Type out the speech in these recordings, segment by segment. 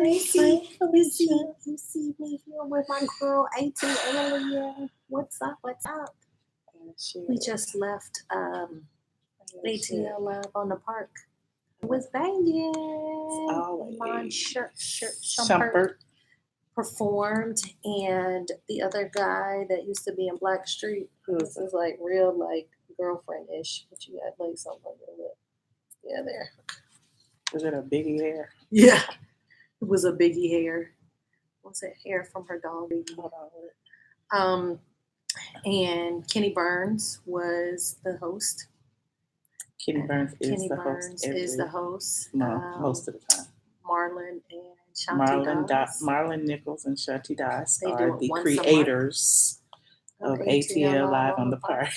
You see me here with my girl ATLien. What's up? What's up? We just left ATL Live on the park. It was banging. Mon Shumpert performed, and the other guy that used to be in Blackstreet, this is like real like girlfriend-ish, but you had like something on your lip. Yeah, there. Was it a biggie hair? Yeah. It was a biggie hair. What's it? Hair from her dog. And Kenny Burns was the host. Kenny Burns is the host. Most of the time. Marlon and Shanti Marlon Nichols and Shanti Das are the creators of ATL Live on the Park.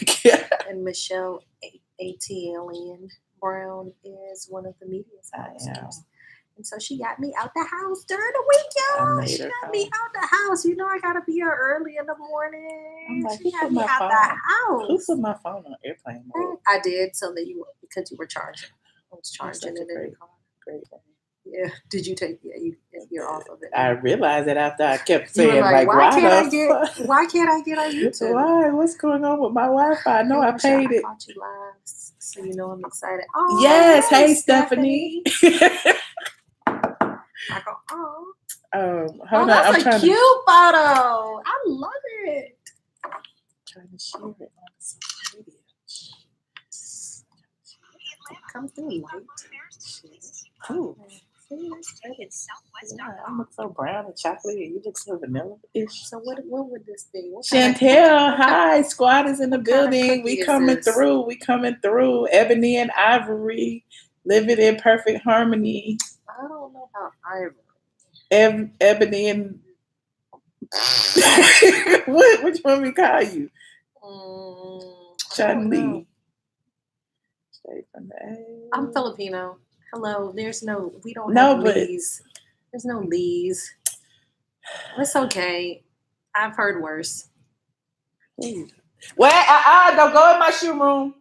And Michelle ATLien Brown is one of the media sponsors. And so she got me out the house during the week, y'all. She got me out the house. You know I gotta be here early in the morning. I'm like, she got me out the house. Who put my phone on airplane mode? I did, so that because you were charging. I was charging it in the car. Great. Yeah. Did you take? Yeah, you're off of it. I realized it after I kept saying why can't I get on YouTube? Why? What's going on with my Wi-Fi? No, I paid it. I caught you live, so you know I'm excited. Oh yes, hey Stephanie. I go, hold on. That's a cute photo. I love it. I'm trying to share it on social media. Come through light. Ooh. Yeah, I look so brown and chocolatey. You look so vanilla-ish. So what would this be? Chantel, hi. Squad is in the building. We coming through. Ebony and Ivory living in perfect harmony. I don't know about Ivory. Ebony and which one we call you? Chun Li. Straight from the A. I'm Filipino. Hello. We don't have Lees. There's no Lees. It's okay. I've heard worse. Well, don't go in my shoe room.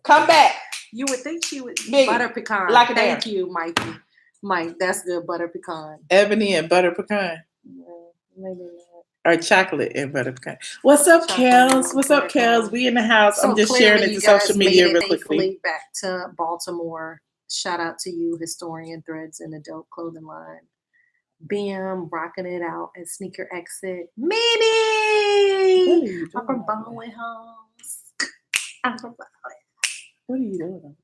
Come back. You would think she would be butter pecan. Thank you, Mikey. Mike, that's good. Butter pecan. Ebony and butter pecan. Yeah, maybe not. Or chocolate and butter pecan. What's up, Kels? What's up, Kels? We in the house. So I'm just sharing it to social media real quickly. Back to Baltimore. Shout out to you, Historian Threads and Adult Clothing Line. Bam, rocking it out at Sneaker Exit. Mimi! I'm from Bowen Homes. What are you doing?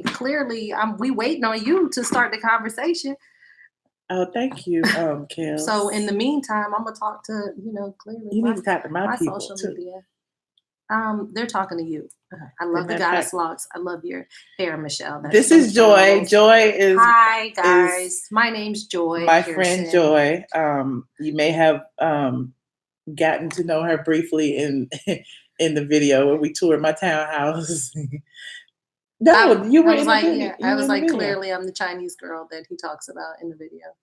Clearly, we waiting on you to start the conversation. Oh, thank you, Kim. So in the meantime, I'm gonna talk to clearly. You need to talk to my people social too. Media. They're talking to you. I love the goddess locks. I love your hair, Michelle. This is Joy. Joy is. Hi guys, my name's Joy. My friend Joy. You may have gotten to know her briefly in the video where we toured my townhouse. No, you were in the video. I was like, clearly, I'm the Chinese girl that he talks about in the video.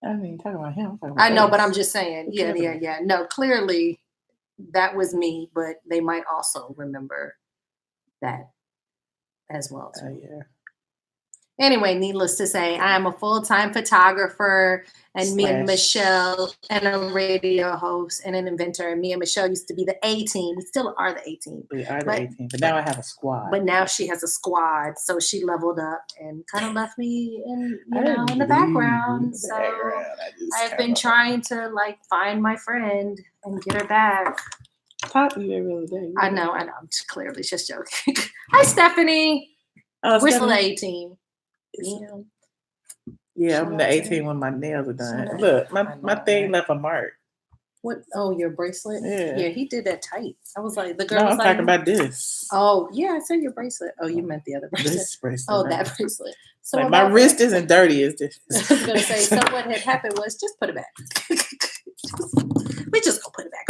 I mean, talking about him. I know, but I'm just saying. Yeah. No, clearly, that was me, but they might also remember that as well. Too. Oh, yeah. Anyway, needless to say, I am a full-time photographer, and me and Michelle, and a radio host and an inventor. And me and Michelle used to be the A-team. We still are the A-team. We are the A-team, but now I have a squad. But now she has a squad, so she leveled up and kind of left me in the background. So I've been trying to find my friend and get her back. Talk to you every other day. I know. I'm clearly just joking. Hi, Stephanie. We're still the A-team. Yeah, I'm the 18 when my nails are done. Look, my thing left a mark. What? Oh, your bracelet? Yeah, he did that tight. I was like, the girl no, was I'm talking about this. Oh, yeah, I said your bracelet. Oh, you meant the other bracelet. This bracelet. Oh, that bracelet. So my wrist isn't dirty as this. I was going to say, so what had happened was just put it back. We just gonna put it back.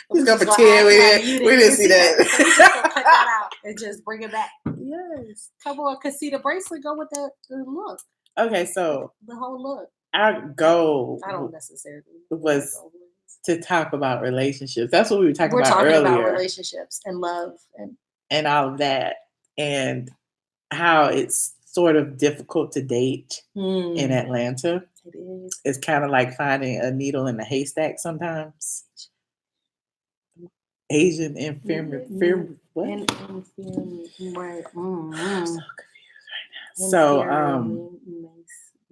We're gonna pretend we didn't see that. So we just gonna cut that out and just bring it back. Yes. Come on, cause see the bracelet go with the look. Okay, so the whole look. Our goal I don't necessarily was to talk about relationships. That's what we were talking about earlier. We're talking about relationships and love and all of that, and how it's sort of difficult to date in Mm, Atlanta. it is. It's kind of like finding a needle in a haystack sometimes. Asian what? Right. I'm so Mm-hmm. confused. So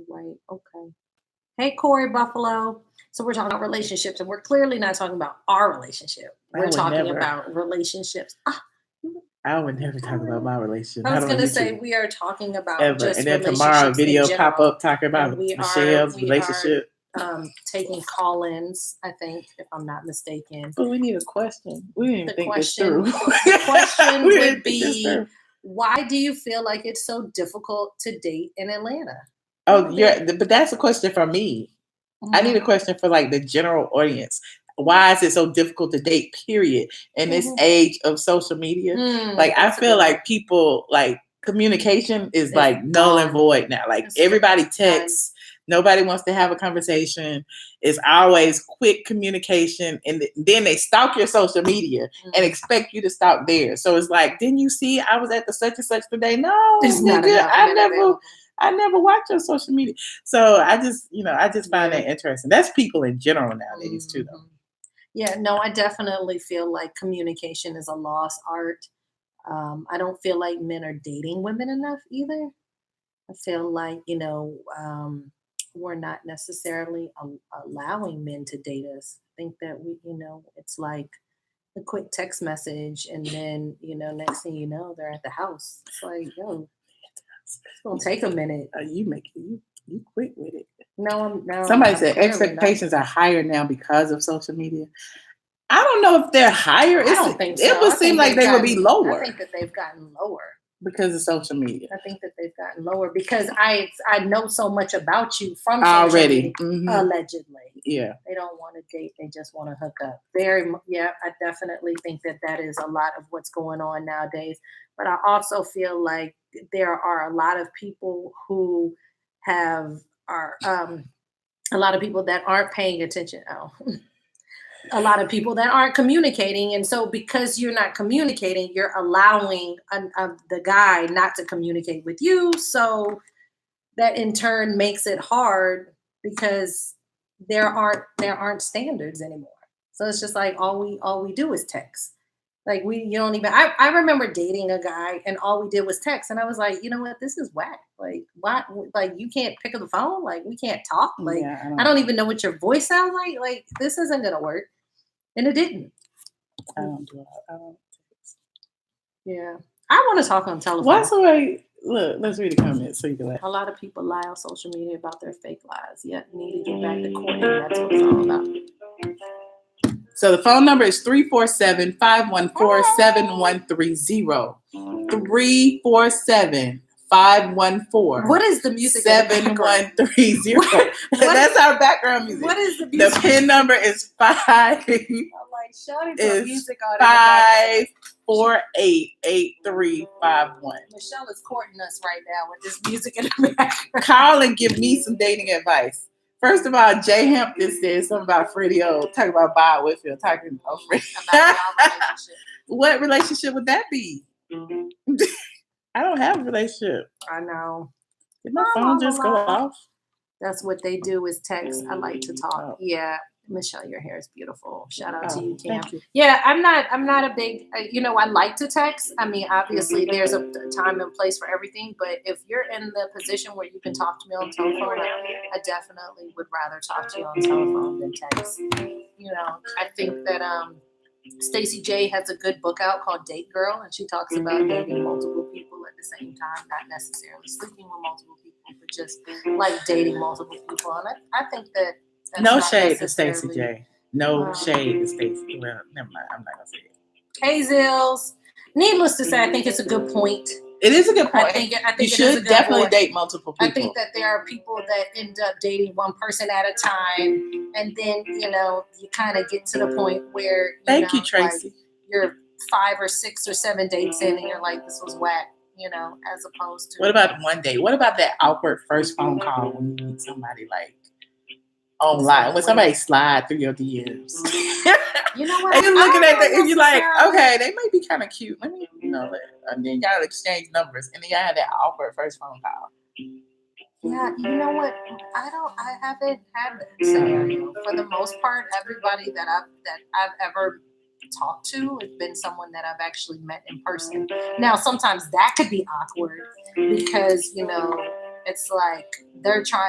Right. Okay. Hey, Corey Buffalo. So we're talking about relationships, and we're clearly not talking about our relationship. We're talking about relationships. I would never talk about my relationship. I was Not on going to say YouTube we are talking about ever. just And then tomorrow, a relationships in video pop general. up talking about And we Michelle's are relationship. taking call-ins, I think, if I'm not mistaken. But we need a question. We didn't The think question, this through. the question We would didn't think this be, through. why do you feel like it's so difficult to date in Atlanta? Oh, but that's a question for me. I need a Mhm. question for like the general audience. Why is it so difficult to date, period, in this age of social media? Like, I That's a feel good one. like people, like, communication is It's like null and gone. void now. Like, It's everybody texts. Nobody wants to have a conversation. It's always quick communication. And then they stalk your social media and expect you to stalk theirs. So it's like, didn't you see I was at the such and such today? No, It's not nigga, enough men available. I never watch your social media. So I just find Yeah. that interesting. That's people in general nowadays too, though. Yeah, no, I definitely feel like communication is a lost art. I don't feel like men are dating women enough either. I feel like, we're not necessarily allowing men to date us. I think that it's like a quick text message, and then, next thing you know, they're at the house. It's like, yo, it's gonna take a minute. You quick with it. No. Somebody said expectations are higher now because of social media. I don't know if they're higher. I don't think so. It would seem like they would be lower. I think that they've gotten lower because of social media. I think that they've gotten lower because I know so much about you from already social media, allegedly. Yeah, they don't want to date; they just want to hook up. I definitely think that is a lot of what's going on nowadays. But I also feel like there are a lot of people who are a lot of people that aren't paying attention. A lot of people that aren't communicating, and so because you're not communicating, you're allowing the guy not to communicate with you, so that in turn makes it hard because there aren't standards anymore. So it's just like all we do is text. Like you don't even. I remember dating a guy and all we did was text, and I was like, you know what, this is whack. Like why? Like you can't pick up the phone. Like we can't talk. Like I don't even know what your voice sounds like. Like this isn't gonna work. And it didn't. I don't do it. I don't text. Yeah. I want to talk on telephone. What's the way? Look, let's read the comments so you can laugh. A lot of people lie on social media about their fake lies. Yet need to get back to court, and that's what it's all about. So the phone number is 347-514-7130. 347-514. What is the music? 7130. That's our background music. What is the music? The PIN number is 5. I'm like, Shoutout to music on 548-8351. Michelle is courting us right now with this music in the background. Call and give me some dating advice. First of all, Jay Hampton said something about Freddie O. Talking about Bob Whitfield. Talking about Freddie. About our relationship. What relationship would that be? I don't have a relationship. I know. Did my phone just go off? That's what they do is text. I like to talk. Oh. Yeah. Michelle, your hair is beautiful. Shout out to you, Cam. Yeah, I'm not a big, I like to text. I mean, obviously there's a time and place for everything, but if you're in the position where you can talk to me on telephone, I definitely would rather talk to you on telephone than text. I think that Stacey J has a good book out called Date Girl, and she talks about dating multiple people at the same time, not necessarily sleeping with multiple people, but just like dating multiple people. And I think that no shade to Stacey J. No shade to Stacey. Well, never mind. I'm not gonna say it. Hey Zills. Needless to say, I think it's a good point. It is a good point. I think you should definitely date multiple people. I think that there are people that end up dating one person at a time, and then you kind of get to the point where Thank you, Tracy. Like you're 5 or 6 or 7 dates in, and you're like, this was whack. As opposed to what about one date? What about that awkward first phone call when you meet somebody like? online when somebody slide through your DMs. You know what? And you're looking at that, and you're like, necessarily- okay, they might be kind of cute. Let me, and then y'all exchange numbers, and then y'all have that awkward first phone call. Yeah, you know what? I haven't had that scenario. For the most part, everybody that I've ever talked to has been someone that I've actually met in person. Now, sometimes that could be awkward because, it's like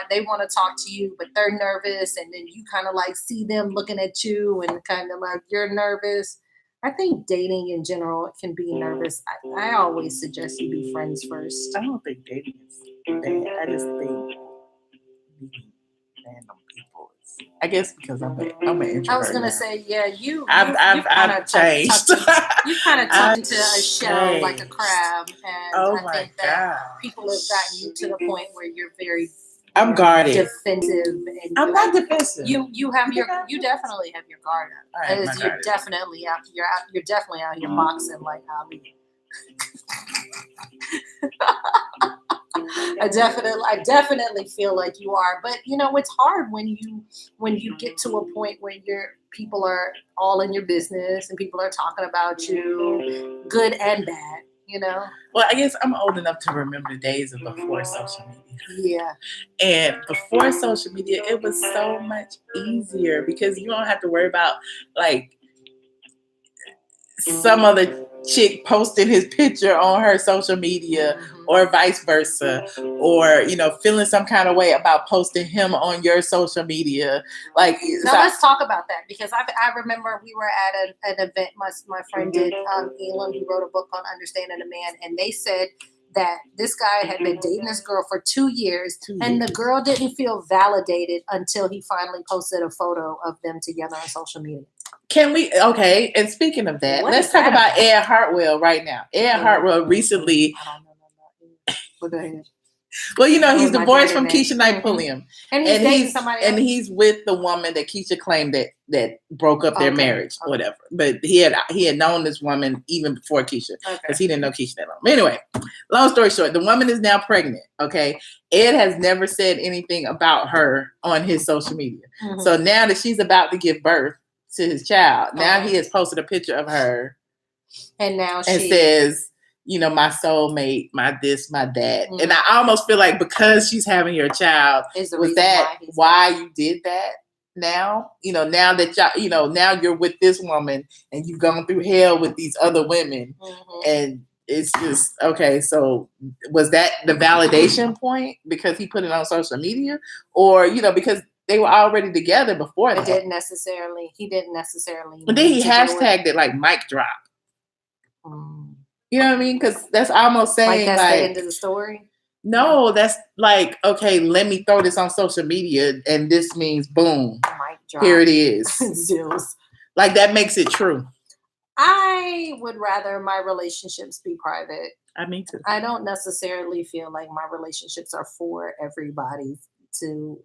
they want to talk to you, but they're nervous, and then you kind of like see them looking at you and kind of like you're nervous. I think dating in general can be nervous. I always suggest you be friends first. I don't think dating is bad. I just think meeting random people is, I guess because I'm an introvert. I was gonna now. say, yeah, I've changed. You kind of tucked into a shell like a crab, and I think that people have gotten you to the point where you're very I'm guarded, defensive. And I'm not defensive. You definitely have your guard up. You're definitely out here boxing like Ali. I definitely feel like you are, but it's hard when you get to a point where people are all in your business and people are talking about you, good and bad. Well, I guess I'm old enough to remember the days of before social media. Yeah. And before social media, it was so much easier because you don't have to worry about like some other chick posting his picture on her social media, or vice versa, or feeling some kind of way about posting him on your social media. Like, now let's talk about that, because I remember we were at an event my friend did, ATLien, who wrote a book on Understanding a Man, and they said that this guy had been dating this girl for 2 years, and the girl didn't feel validated until he finally posted a photo of them together on social media. Can we? Okay. And speaking of that, let's talk about Ed Hartwell right now. Ed Hartwell recently. Go ahead. Well, he's divorced from Keisha ATLien, and he's dating somebody else. And he's with the woman that Keisha claimed that broke up their marriage, whatever. But he had known this woman even before Keisha, because he didn't know Keisha that long. But anyway, long story short, the woman is now pregnant. Okay, Ed has never said anything about her on his social media. So now that she's about to give birth to his child, now he has posted a picture of her, and now she says, my soulmate, my this, my that. And I almost feel like because she's having your child, was that why you did that? Now, now that y'all, now you're with this woman and you've gone through hell with these other women, and it's just, okay, so was that the validation point because he put it on social media, or, because they were already together before that? He didn't necessarily. But then he hashtagged it like mic drop. You know what I mean? Because that's almost saying that's the end of the story. No, that's like, okay, let me throw this on social media, and this means boom, here it is. Like, that makes it true. I would rather my relationships be private. Me too. I don't necessarily feel like my relationships are for everybody to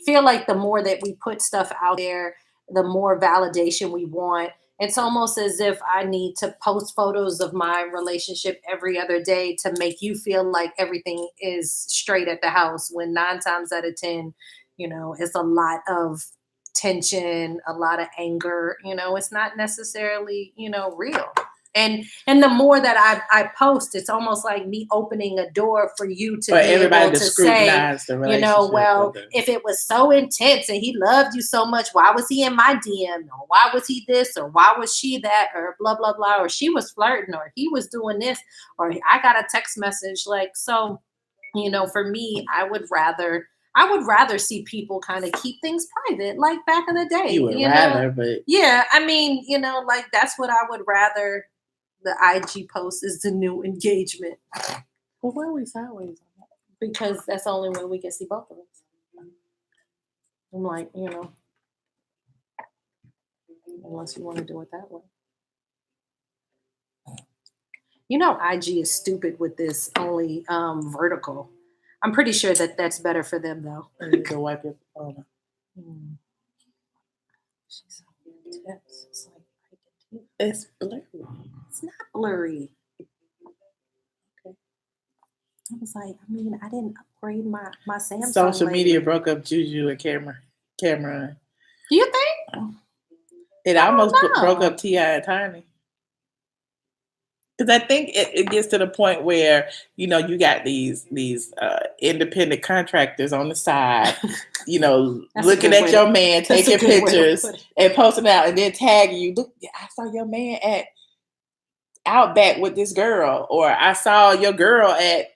feel like the more that we put stuff out there, the more validation we want. It's almost as if I need to post photos of my relationship every other day to make you feel like everything is straight at the house, when 9 times out of 10, it's a lot of tension, a lot of anger. It's not necessarily, real. And the more that I post, it's almost like me opening a door for you to be able to say, well, if it was so intense and he loved you so much, why was he in my DM? Or why was he this? Or why was she that? Or blah, blah, blah. Or she was flirting, or he was doing this, or I got a text message. Like, so, for me, I would rather see people kind of keep things private, like back in the day. You would rather, but yeah, I mean, like that's what I would rather. The IG post is the new engagement. Well, why are we sideways on that? Because that's the only way we can see both of us. I'm like, unless you want to do it that way. IG is stupid with this only vertical. I'm pretty sure that's better for them, though. You need to wipe it. She's so intense. It's like, it's blurry. It's not blurry. Okay. I was like, I didn't upgrade my Samsung. Social media broke up Juju and Cameron. Cameron. Do you think? It almost broke up T.I. and Tiny. Because I think it gets to the point where, you know, you got these independent contractors on the side, you know, looking at your man, taking pictures and posting out and then tagging you. Look, I saw your man at Outback with this girl, or I saw your girl at,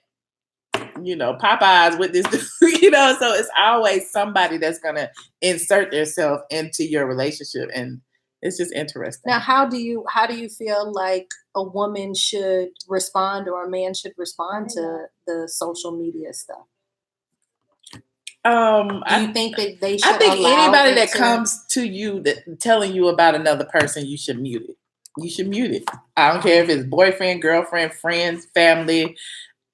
you know, Popeyes with this dude, you know. So it's always somebody that's going to insert themselves into your relationship. And it's just interesting. Now, how do you feel like a woman should respond or a man should respond to the social media stuff? Do you think that they should? I think anybody that comes to you that telling you about another person, you should mute it. You should mute it. I don't care if it's boyfriend, girlfriend, friends, family.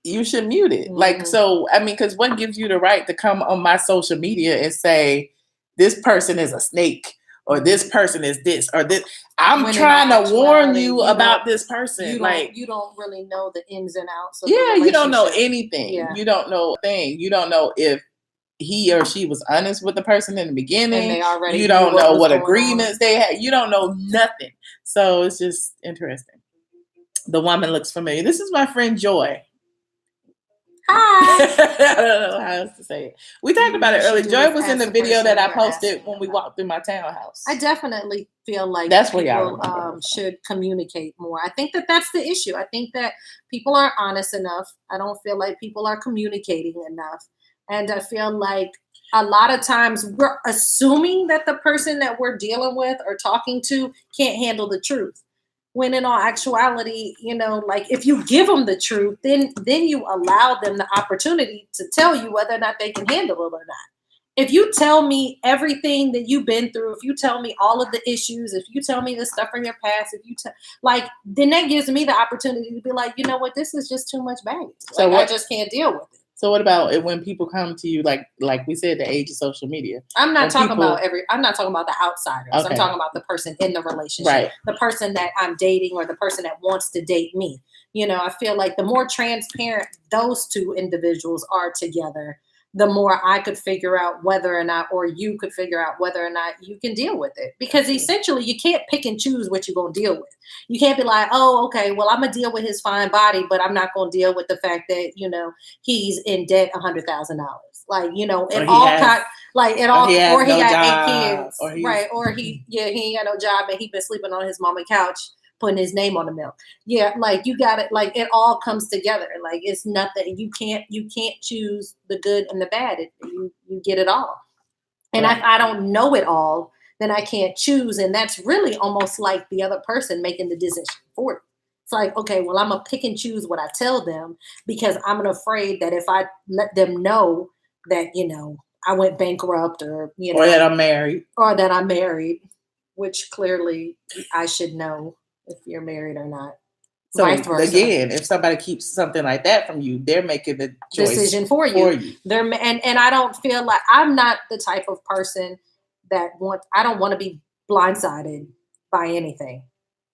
You should mute it. Mm-hmm. Like, so, I mean, because what gives you the right to come on my social media and say, this person is a snake, or this person is this, or this? I'm trying to warn you about this person. You don't really know the ins and outs of the relationship. You don't know anything. Yeah. You don't know a thing. You don't know if he or she was honest with the person in the beginning. And you don't know what agreements they had. You don't know nothing. So it's just interesting. The woman looks familiar. This is my friend Joy. Hi. I don't know how else to say it. We talked about it earlier. Joy was in the video that I posted when we walked through my townhouse. I definitely feel like that's people y'all should communicate more. I think that that's the issue. I think that people aren't honest enough. I don't feel like people are communicating enough. And I feel like a lot of times we're assuming that the person that we're dealing with or talking to can't handle the truth. When in all actuality, you know, like if you give them the truth, then you allow them the opportunity to tell you whether or not they can handle it or not. If you tell me everything that you've been through, if you tell me all of the issues, if you tell me the stuff from your past, then that gives me the opportunity to be like, you know what, this is just too much baggage. So I just can't deal with it. So what about when people come to you, like we said, the age of social media? I'm not talking about the outsiders. Okay. I'm talking about the person in the relationship, right? The person that I'm dating or the person that wants to date me. You know, I feel like the more transparent those two individuals are together, the more I could figure out whether or not, or you could figure out whether or not you can deal with it. Because essentially you can't pick and choose what you're going to deal with. You can't be like, oh, okay, well, I'm going to deal with his fine body, but I'm not going to deal with the fact that, you know, he's in debt $100,000. Like, you know, or he got 8 kids, right? Or he ain't got no job and he been sleeping on his mama's couch, putting his name on the milk. Yeah, like you got it. Like it all comes together. Like it's nothing. You can't choose the good and the bad. You get it all. And if I don't know it all, then I can't choose. And that's really almost like the other person making the decision for you. It's like, okay, well, I'm gonna pick and choose what I tell them because I'm afraid that if I let them know that, you know, I went bankrupt or, you know, or that I'm married, which clearly I should know if you're married or not. So again, if somebody keeps something like that from you, they're making the decision for you. And I don't feel like I'm not the type of person that I don't want to be blindsided by anything.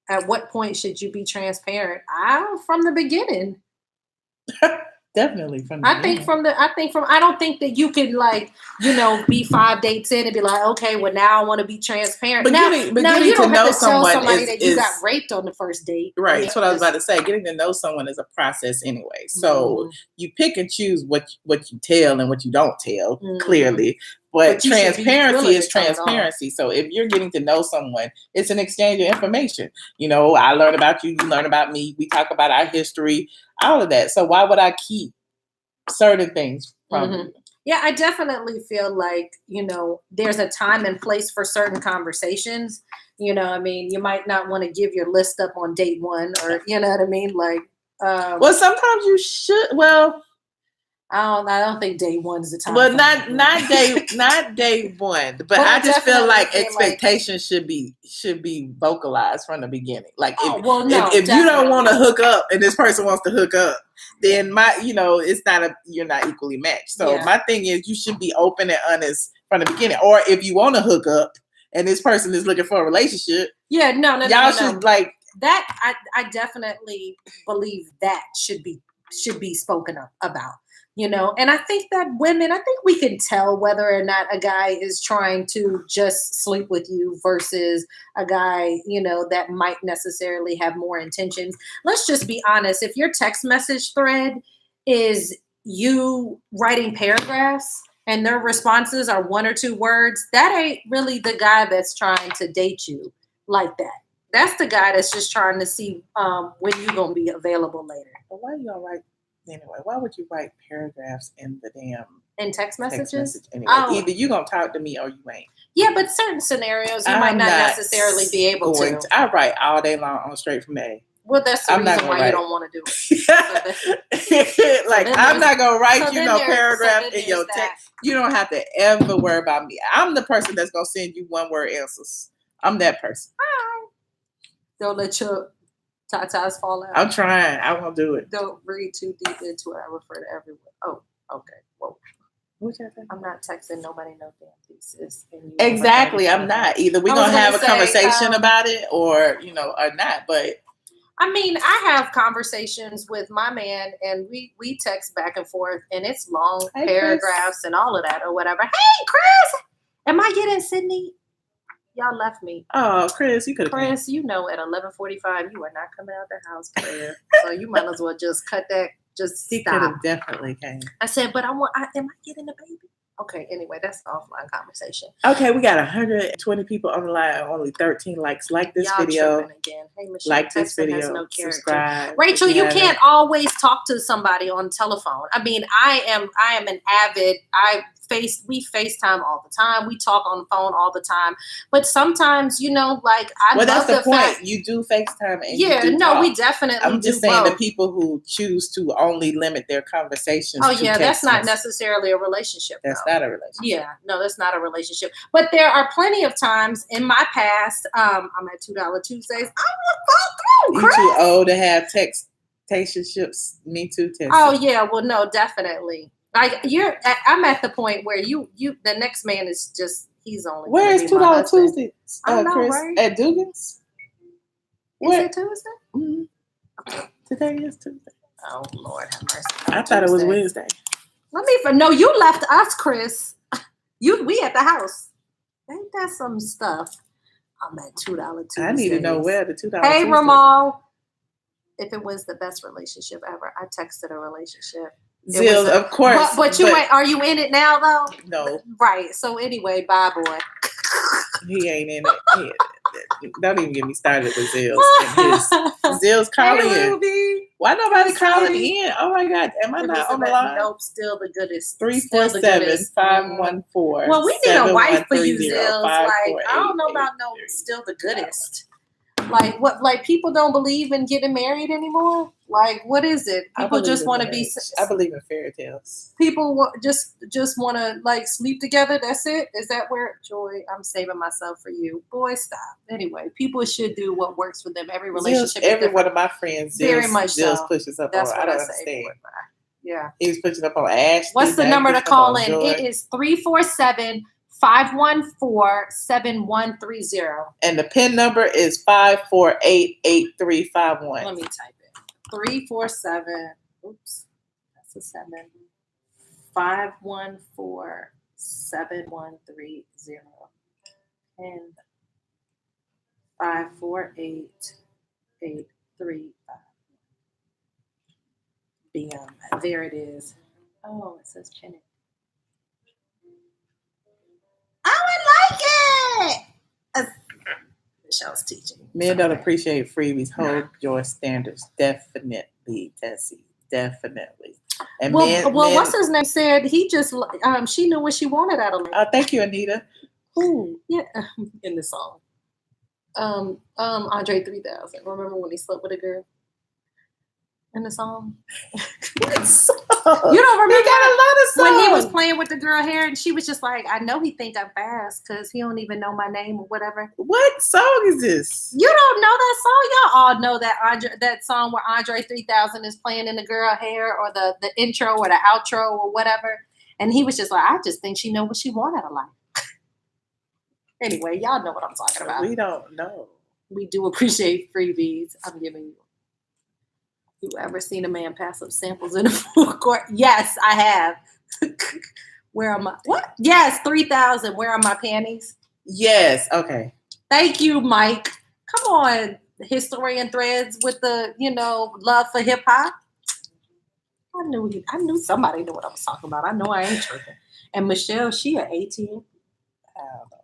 At what point should you be transparent? From the beginning. Definitely from the beginning. I don't think that you can, like, you know, be 5 dates in and be like, okay, well, now I want to be transparent. But now you don't have to tell somebody that you got raped on the first date. Right. I mean, that's what I was about to say. Getting to know someone is a process anyway. So you pick and choose what you tell and what you don't tell, clearly. But transparency is transparency. So if you're getting to know someone, it's an exchange of information. You know, I learn about you, you learn about me. We talk about our history, all of that. So why would I keep certain things from you? Yeah, I definitely feel like, you know, there's a time and place for certain conversations. You know, I mean, you might not want to give your list up on date one or, you know what I mean? Like, well, sometimes you should. Well, I don't think day one is the time. Well, not day one. But I just feel like expectations should be vocalized from the beginning. Like if you don't want to hook up and this person wants to hook up, then you're not equally matched. So my thing is you should be open and honest from the beginning. Or if you want to hook up and this person is looking for a relationship, y'all should like that. I definitely believe that should be spoken about. And I think that women, we can tell whether or not a guy is trying to just sleep with you versus a guy, that might necessarily have more intentions. Let's just be honest. If your text message thread is you writing paragraphs and their responses are 1 or 2 words, that ain't really the guy that's trying to date you like that. That's the guy that's just trying to see when you're going to be available later. But why you all write? Anyway, why would you write paragraphs in the damn text messages? Message anyway, either you gonna talk to me or you ain't. Yeah, but certain scenarios you might not necessarily be able to. I write all day long on Straight from A. Well, that's the reason why you don't want to do it. I'm not gonna write paragraph in your text. You don't have to ever worry about me. I'm the person that's gonna send you 1-word answers. I'm that person. Hi. Don't let your tatas fall out. I'm trying. I won't do it. Don't read too deep into it. I refer to everyone. Oh, okay. Whoa. I'm not texting nobody no damn thesis. Exactly. I'm not. Either we're going to have a conversation about it or not. But I mean, I have conversations with my man and we text back and forth and it's long paragraphs and all of that or whatever. Hey, Chris, am I getting Sydney? Y'all left me. Oh, Chris, you could have. Chris, at 11:45, you are not coming out the house, player. So you might as well just cut that. Just he could have definitely came. I said, but am I getting a baby? Okay, anyway, that's an offline conversation. Okay, we got 120 people on the line, only 13 likes. Like this video. Again. Hey, Michelle, like this video. No subscribe. Rachel, you can't always talk to somebody on telephone. I mean, I am an avid. We FaceTime all the time. We talk on the phone all the time. But sometimes, that's the point. You do FaceTime and talk. we definitely I'm just saying both. The people who choose to only limit their conversations. Oh, yeah, that's not necessarily a relationship. That's not a relationship. Yeah, no, that's not a relationship. But there are plenty of times in my past, I'm at $2 Tuesdays. I will go through, Chris. You too old to have textationships. Me too, Tessa. Oh, yeah, well, no, definitely. I'm at the point where the next man is just, he's only. Where is $2 Tuesday? I know, Chris, right? At Dugan's? Is it Tuesday? Mm-hmm. Today is Tuesday. Oh, Lord have mercy. I thought it was Wednesday. No, you left us, Chris. We at the house. Ain't that some stuff? I'm at $2 Tuesday. I need to know where the $2. Hey, Ramal. If it was the best relationship ever, I texted a relationship. Zills, of course. But are you in it now though? No. Right. So anyway, bye, boy. He ain't in it. Don't even get me started with Zills. Zills calling in. Why nobody calling in? Oh my God, am I not on the line? Nope, still the goodest. 347-514. Well, we need a wife for you, Zills. I don't know about still the goodest. Like people don't believe in getting married anymore. Like, what is it? People just want to be. I believe in fairy tales. People just want to sleep together. That's it. Is that where Joy? I'm saving myself for you, boy. Stop. Anyway, people should do what works for them. Every relationship. Every one of my friends, very much Zills pushes up. That's on. What I don't understand. Yeah, he's pushing up on Ashley. What's the number to call in? Joy. It is 347-514-7130. And the PIN number is 548-8351. Let me type it. 347. Oops, that's a 7. 514-7130. And 548-8351. There it is. Oh, it says pin it. I would like it. Michelle's teaching. Men don't appreciate freebies. Hold your standards. Definitely, Tessie. Definitely. And men, what's his name said he just she knew what she wanted out of him. Thank you, Anita. Who? Yeah, in the song. Andre 3000. Remember when he slept with a girl? In the song. What song? You don't remember? He got a lot of songs. When he was playing with the girl hair and she was just like, I know he think I'm fast because he don't even know my name or whatever. What song is this? You don't know that song? Y'all all know that song where Andre 3000 is playing in the girl hair or the intro or the outro or whatever. And he was just like, I just think she know what she want out of life. Anyway, y'all know what I'm talking about. We don't know. We do appreciate freebies. I'm giving you. You ever seen a man pass up samples in a food court? Yes, I have. Where are my what? Yes, 3,000. Where are my panties? Yes. Okay. Thank you, Mike. Come on, historian threads with the love for hip hop. I knew somebody knew what I was talking about. I know I ain't tripping. And Michelle, she an 18. I don't know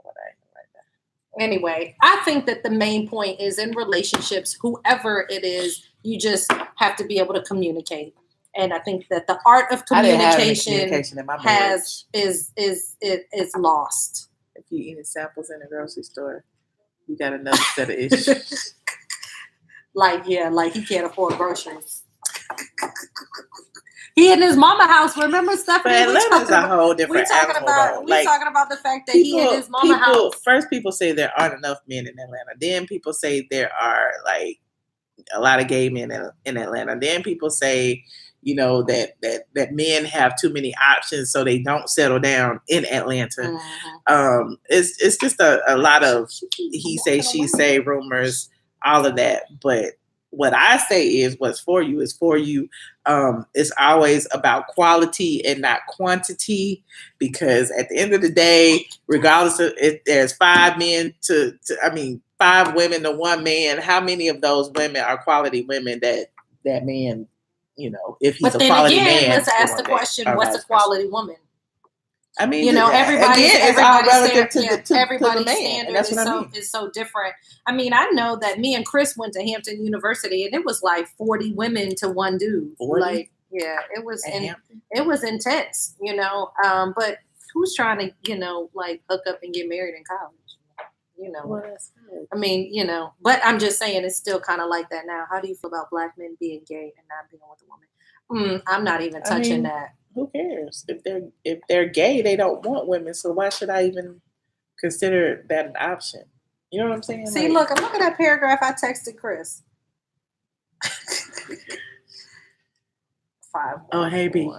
what I am right now. Anyway, I think that the main point is in relationships, whoever it is, you just have to be able to communicate. And I think that the art of communication in my marriage. is lost. If you eating samples in a grocery store, you got another set of issues. like he can't afford groceries. He in his mama house. Remember, Stephanie? But Atlanta's a whole different animal, though. We're talking about the fact that he in his mama house. First, people say there aren't enough men in Atlanta. Then people say there are like a lot of gay men in Atlanta. Then people say, that men have too many options, so they don't settle down in Atlanta. Mm-hmm. It's just a lot of he say, she say, rumors, all of that. But what I say is what's for you is for you. It's always about quality and not quantity, because at the end of the day, regardless of if there's 5 men 5 women to 1 man, how many of those women are quality women that man, if he's a quality man. Let's ask the question, what's a quality woman? I mean, everybody's all relative to the everybody's man, standard and that's what I mean. is so different. I mean, I know that me and Chris went to Hampton University, and it was like 40 women to 1 dude. 40? Like, yeah, it was intense, But who's trying to, hook up and get married in college? Well, that's good. I mean, but I'm just saying it's still kind of like that now. How do you feel about black men being gay and not being with a woman? I'm not even touching that. Who cares? If they're gay, they don't want women. So why should I even consider that an option? You know what I'm saying? See, look at that paragraph I texted Chris. 5. Oh, hey, B.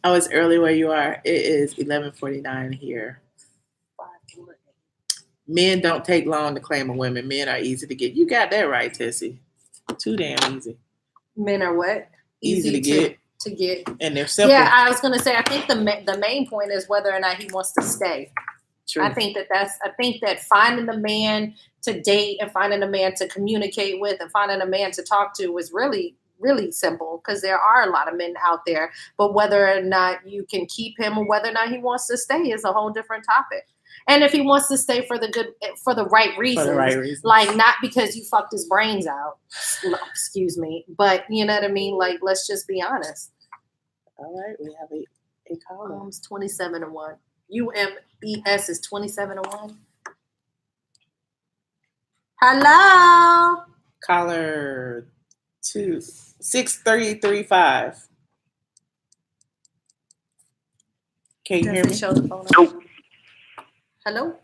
Oh, it's early where you are. It is 11:49 here. Men don't take long to claim a woman. Men are easy to get. You got that right, Tessie. Too damn easy. Men are what? Easy to get. And they're simple. Yeah, I was going to say, I think the main point is whether or not he wants to stay. True. I think that finding a man to date and finding a man to communicate with and finding a man to talk to is really, really simple, because there are a lot of men out there. But whether or not you can keep him or whether or not he wants to stay is a whole different topic. And if he wants to stay for the right reasons, like not because you fucked his brains out, excuse me, but you know what I mean? Like, let's just be honest. All right, we have a caller. 27-1. UMBS is 27-1. Hello. Caller 6335. Can you hear me? Show the phone. Nope. Hello?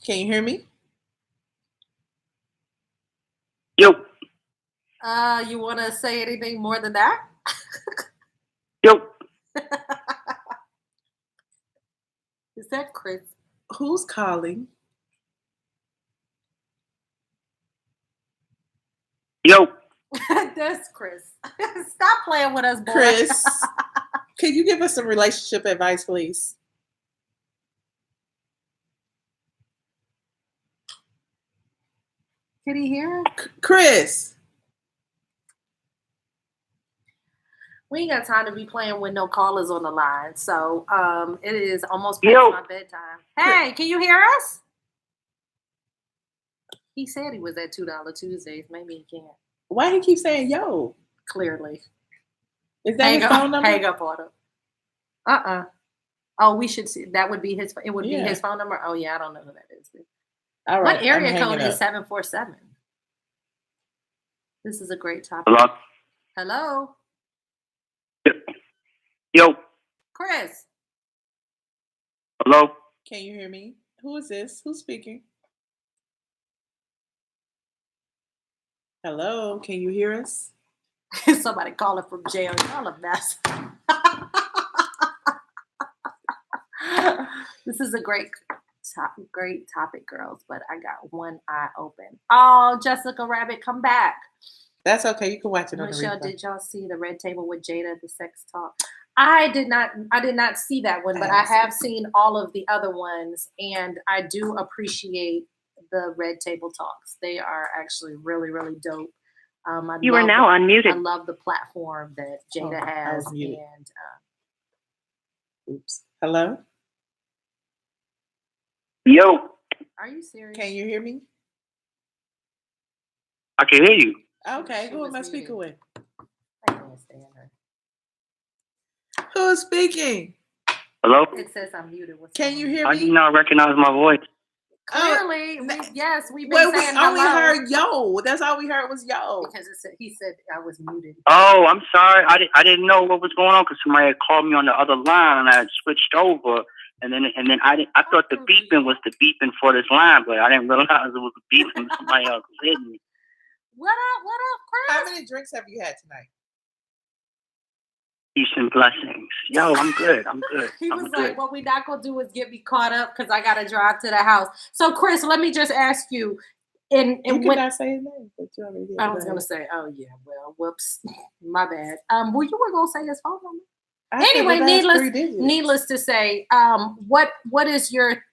Can you hear me? Yo. You want to say anything more than that? Yo. Is that Chris? Who's calling? Yo. That's Chris. Stop playing with us, boy. Chris, can you give us some relationship advice, please? Did he hear it? Chris. We ain't got time to be playing with no callers on the line. So it is almost past my bedtime. Hey, can you hear us? He said he was at $2 Tuesdays. Maybe he can't. Why he keep saying yo? Clearly. Is that his phone number? Hang up on him. Oh, we should see. That would be his. It would be his phone number. Oh yeah, I don't know who that is. All right. What area code is 747? This is a great topic. Hello. Hello. Yo. Chris. Hello. Can you hear me? Who is this? Who's speaking? Hello. Can you hear us? Somebody calling from jail. Y'all a mess. This is a great great topic, girls, but I got one eye open. Oh, Jessica Rabbit, come back. That's okay. You can watch it on the Michelle, replay. did y'all see the Red Table with Jada, the sex talk? I did not see that one, but I have seen all of the other ones, and I do appreciate the Red Table talks. They are actually really, really dope. You are now I unmuted. love the platform that Jada has, and oops. Hello? Yo, are you serious? Can you hear me? I can hear you. Okay, She who was am I speaking with? I can't stand her. Who's speaking? Hello? It says I'm muted. Can you hear I me? did not recognize my voice. Clearly, we've been Well, saying we only hello. heard yo. That's all we heard was yo. Because he said I was muted. Oh, I'm sorry. I didn't know what was going on because somebody had called me on the other line and I had switched over. And then I thought the beeping was the beeping for this line, but I didn't realize it was the beeping somebody else was hitting me. What up, Chris? How many drinks have you had tonight? Peace and blessings. Yo, I'm good. He was like, what we not gonna do is get me caught up because I gotta drive to the house. So Chris, let me just ask you. You cannot say his name, but you already did. I was gonna say, oh yeah, well, whoops, my bad. Well, you were gonna say his phone number. Anyway, needless to say, what is your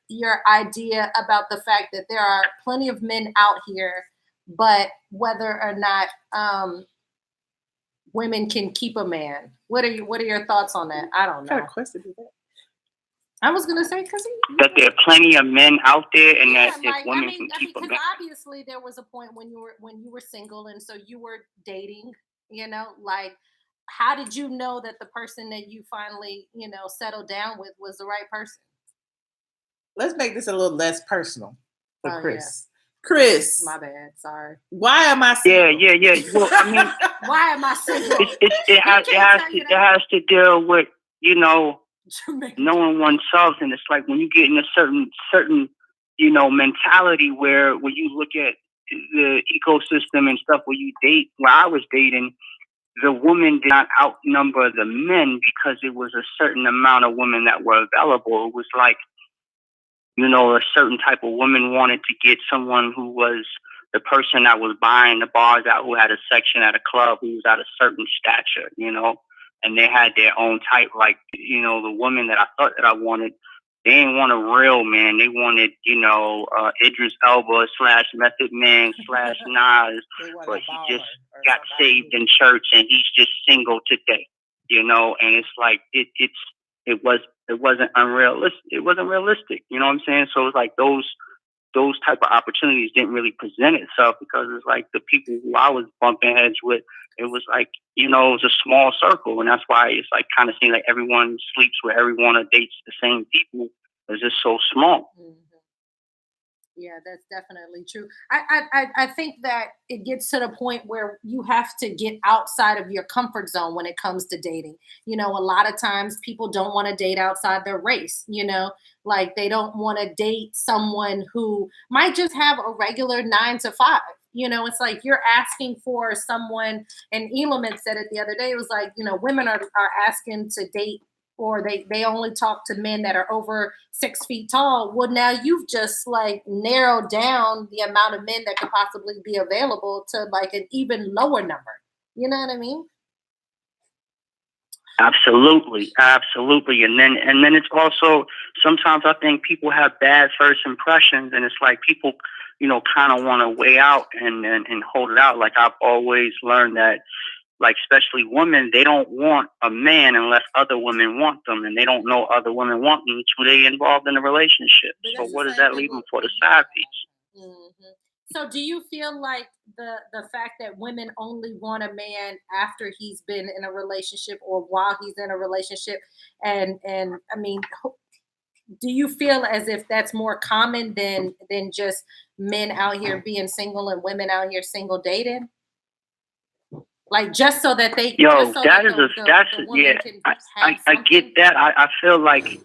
idea about the fact that there are plenty of men out here, but whether or not women can keep a man? What are your thoughts on that? I don't know. What kind of question is that? I was gonna say that there are plenty of men out there, and that if women can keep a man. Because obviously there was a point when you were single, and so you were dating. Like, how did you know that the person that you finally settled down with was the right person? Let's make this a little less personal for Chris. Yeah. Chris, my bad. Sorry. Why am I single? Yeah. Well, I mean, why am I single? It has to deal with knowing oneself, and it's like when you get in a certain mentality where you look at the ecosystem and stuff where you date. Where I was dating, the women did not outnumber the men because it was a certain amount of women that were available. It was like, a certain type of woman wanted to get someone who was the person that was buying the bars out, who had a section at a club, who was at a certain stature, and they had their own type. Like, the woman that I thought that I wanted, they didn't want a real man. They wanted, Idris Elba / Method Man / Nas, but he just got saved in church and he's just single today, and it's like, it wasn't unrealistic. It wasn't realistic. You know what I'm saying? So it's like those type of opportunities didn't really present itself because it's like the people who I was bumping heads with, it was like, it was a small circle. And that's why it's like kind of seems like everyone sleeps with everyone or dates the same people. It's just so small. Mm-hmm. Yeah, that's definitely true. I think that it gets to the point where you have to get outside of your comfort zone when it comes to dating. A lot of times people don't want to date outside their race, like they don't want to date someone who might just have a regular 9 to 5. It's like you're asking for someone, and Elam had said it the other day. It was like, women are asking to date, or they only talk to men that are over 6 feet tall. Well, now you've just like narrowed down the amount of men that could possibly be available to like an even lower number. You know what I mean? Absolutely. And then it's also, sometimes I think people have bad first impressions, and it's like people, kind of want to weigh out and hold it out. Like I've always learned that, like, especially women, they don't want a man unless other women want them, and they don't know other women want them until they involved in a relationship. So what does that leave them for? The side piece. Mm-hmm. So do you feel like the fact that women only want a man after he's been in a relationship or while he's in a relationship, and I mean, do you feel as if that's more common than just men out here being single and women out here single dating? Like just so that they, yeah. I get that. I feel like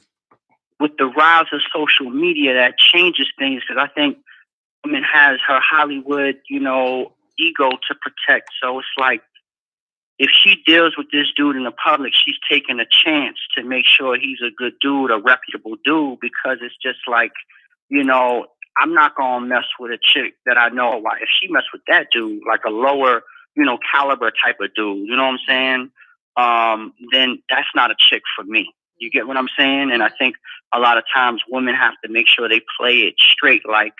with the rise of social media, that changes things, because I think woman has her Hollywood, ego to protect. So it's like, if she deals with this dude in the public, she's taking a chance to make sure he's a good dude, a reputable dude, because it's just like, you know, I'm not gonna mess with a chick that I know. Why, if she mess with that dude, like a lower, you know, caliber type of dude, you know what I'm saying? Then that's not a chick for me. You get what I'm saying? And I think a lot of times women have to make sure they play it straight, like,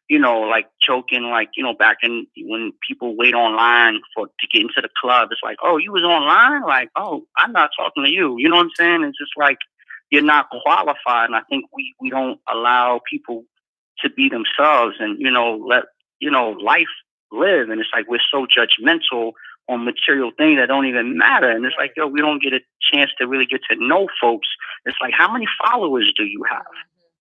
you know, like joking, like, you know, back in when people wait online to get into the club, it's like, oh, you was online? Like, oh, I'm not talking to you. You know what I'm saying? It's just like you're not qualified. And I think we don't allow people to be themselves and, you know, let, you know, life live. And it's like we're so judgmental on material things that don't even matter. And it's like, yo, we don't get a chance to really get to know folks. It's like, how many followers do you have?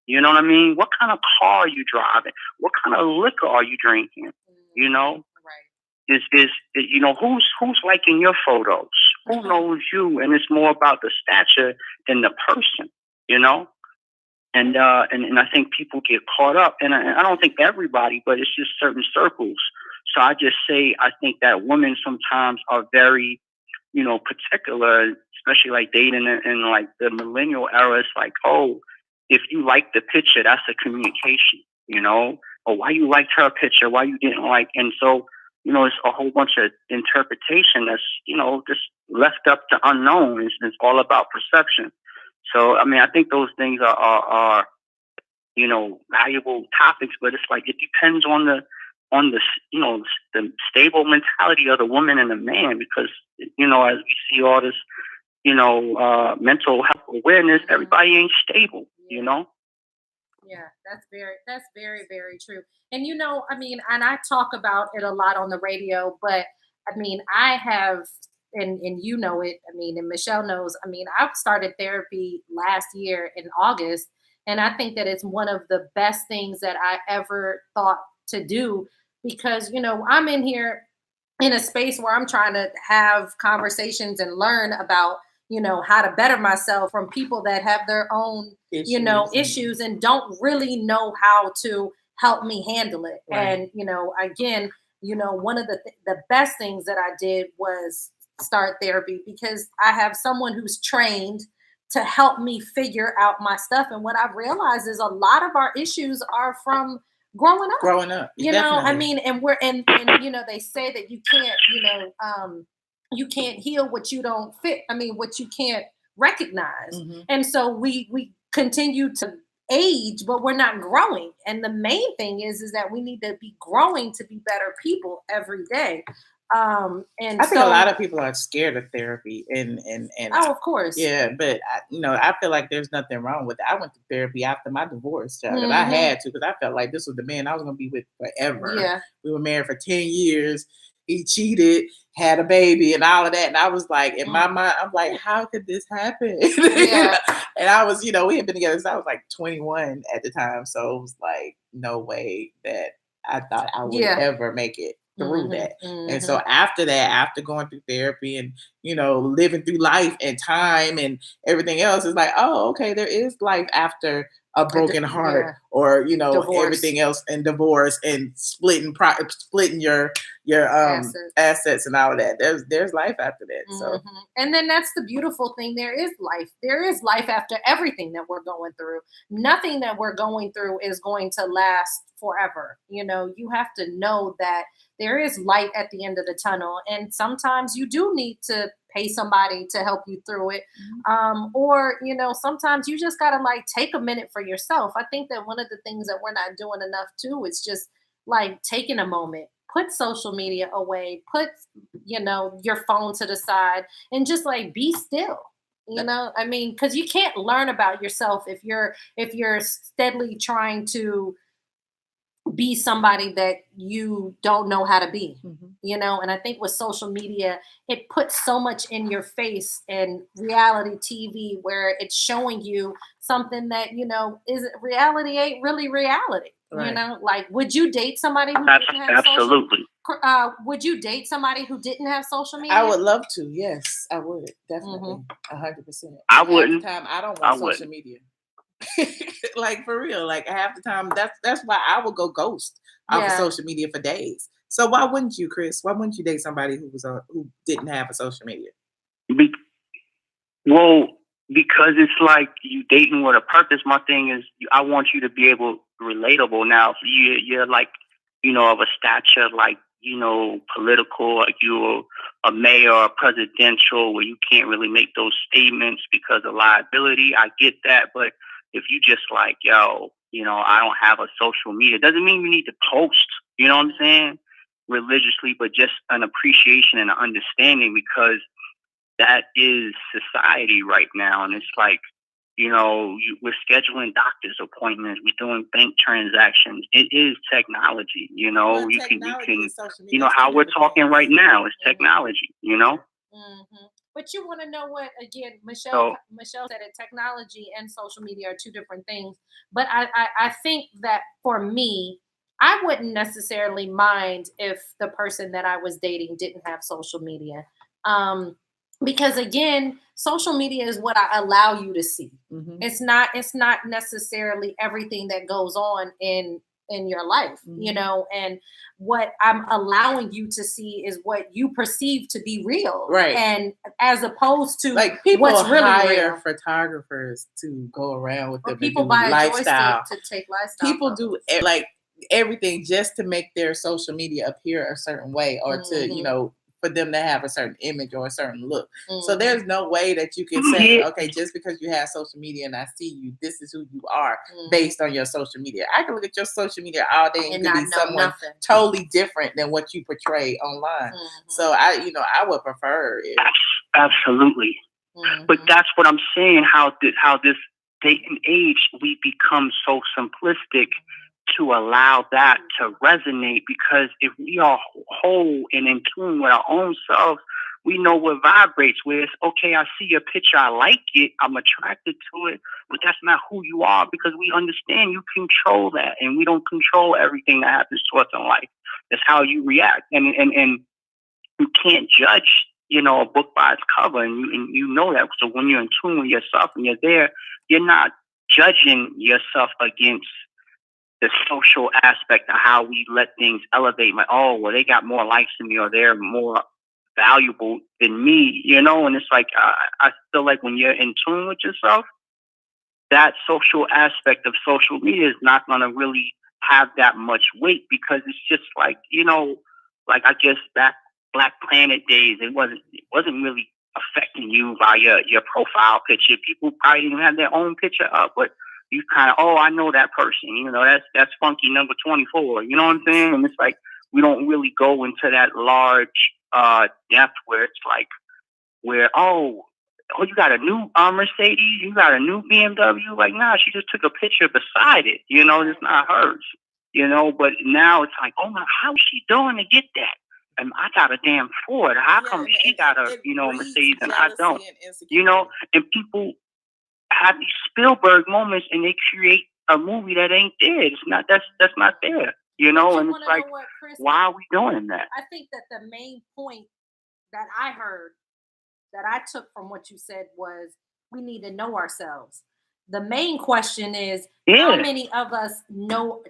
You know what I mean? What kind of car are you driving? What kind of liquor are you drinking? You know? Is you know, who's liking your photos? Who knows you? And it's more about the stature than the person, you know? And I think people get caught up, and I don't think everybody, but it's just certain circles. So I just say, I think that women sometimes are very, you know, particular, especially like dating in like the millennial era. It's like, oh, if you like the picture, that's a communication, you know, or why you liked her picture, why you didn't like. And so, you know, it's a whole bunch of interpretation that's, you know, just left up to unknown. It's all about perception. So, I mean, I think those things are you know, valuable topics, but it's like, it depends on the, you know, the stable mentality of the woman and the man, because, you know, as we see all this, you know, mental health awareness, everybody ain't stable, you know? Yeah, that's very, very true. And you know, I mean, and I talk about it a lot on the radio, but I mean, I have, and you know it, I mean, and Michelle knows, I mean, I've started therapy last year in August, and I think that it's one of the best things that I ever thought to do, because, you know, I'm in here in a space where I'm trying to have conversations and learn about, you know, how to better myself from people that have their own, you know, issues and don't really know how to help me handle it. Right. And, you know, again, you know, one of the best things that I did was start therapy, because I have someone who's trained to help me figure out my stuff. And what I've realized is a lot of our issues are from growing up, you know, I mean, and we're, and you know, they say that you can't, you know, you can't heal what you don't fit. I mean, what you can't recognize. Mm-hmm. And so we continue to age, but we're not growing. And the main thing is that we need to be growing to be better people every day. And I think a lot of people are scared of therapy, and oh, of course, yeah. But you know, I feel like there's nothing wrong with it. I went to therapy after my divorce, child, and I had to, because I felt like this was the man I was going to be with forever. Yeah, we were married for 10 years. He cheated, had a baby, and all of that. And I was like, in my mind, I'm like, how could this happen? Yeah. And I was, you know, we had been together since I was like 21 at the time, so it was like no way that I thought I would ever make it through that. And so after that, after going through therapy and, you know, living through life and time and everything else, it's like, oh, okay, there is life after a broken heart, or, you know, divorce. Everything else, and divorce and splitting your assets and all of that. There's life after that. So, and then that's the beautiful thing. There is life after everything that we're going through. Nothing that we're going through is going to last forever. You know, you have to know that there is light at the end of the tunnel, and sometimes you do need to pay somebody to help you through it. Or, you know, sometimes you just gotta like take a minute for yourself. I think that one of the things that we're not doing enough too is just like taking a moment, put social media away, put, you know, your phone to the side, and just like be still. You know, I mean, because you can't learn about yourself if you're steadily trying to be somebody that you don't know how to be, you know. And I think with social media, it puts so much in your face, and reality TV, where it's showing you something that, you know, isn't reality, ain't really reality. Right. You know, like, would you date somebody who didn't have absolutely would you date somebody who didn't have social media? I would love to. Yes, I would, definitely, 100%. I wouldn't. Half the time, I don't want social media. Like, for real, like half the time, that's why I would go ghost off of social media for days. So why wouldn't you, Chris? Why wouldn't you date somebody who didn't have a social media? Well, because it's like you dating with a purpose. My thing is, I want you to be able relatable. Now, if you're like, of a stature like, political, like you're a mayor or presidential, where you can't really make those statements because of liability. I get that, but if you just like, yo, I don't have a social media, doesn't mean you need to post. You know what I'm saying? Religiously, but just an appreciation and an understanding, because that is society right now, and it's like, we're scheduling doctor's appointments, we're doing bank transactions. It is technology, Well, you can, and social media how we're talking right now is technology, Mm-hmm. But you want to know what, again, Michelle said it, technology and social media are two different things. But I think that for me, I wouldn't necessarily mind if the person that I was dating didn't have social media. Because again, social media is what I allow you to see. Mm-hmm. It's not necessarily everything that goes on in your life, Mm-hmm. and what I'm allowing you to see is what you perceive to be real. Right. And as opposed to like people what's really hire real. Photographers to go around with Or them people and do buy lifestyle. a joystick to take lifestyle. People photos. do like everything just to make their social media appear a certain way, or to, for them to have a certain image or a certain look. So there's no way that you can say, okay, just because you have social media and I see you, this is who you are based on your social media. I can look at your social media all day and could be someone totally different than what you portray online. So I would prefer it. Absolutely. But that's what I'm saying, how this day and age, we become so simplistic to allow that to resonate, because if we are whole and in tune with our own selves, we know what vibrates. Where it's okay, I see your picture, I like it, I'm attracted to it, but that's not who you are, because we understand you control that, and we don't control everything that happens to us in life. That's how you react, and you can't judge, a book by its cover, and you know that. So when you're in tune with yourself and you're there, you're not judging yourself against the social aspect of how we let things elevate. Like, oh, well, they got more likes than me, or they're more valuable than me, And it's like, I feel like when you're in tune with yourself, that social aspect of social media is not going to really have that much weight, because it's just like, like I guess back Black Planet days, it wasn't really affecting you by your profile picture. People probably didn't have their own picture up, but you kind of, oh, I know that person. That's funky number 24. You know what I'm saying? And it's like, we don't really go into that large depth where it's like, oh, you got a new Mercedes, you got a new BMW. Like, nah, she just took a picture beside it. It's not hers. But now it's like, oh my, how's she doing to get that? And I got a damn Ford. How come she got a Mercedes and I don't? And people have these Spielberg moments, and they create a movie that ain't there. It's not. That's not there. And it's like, why are we doing that? I think that the main point that I heard, that I took from what you said, was we need to know ourselves. The main question is, how many of us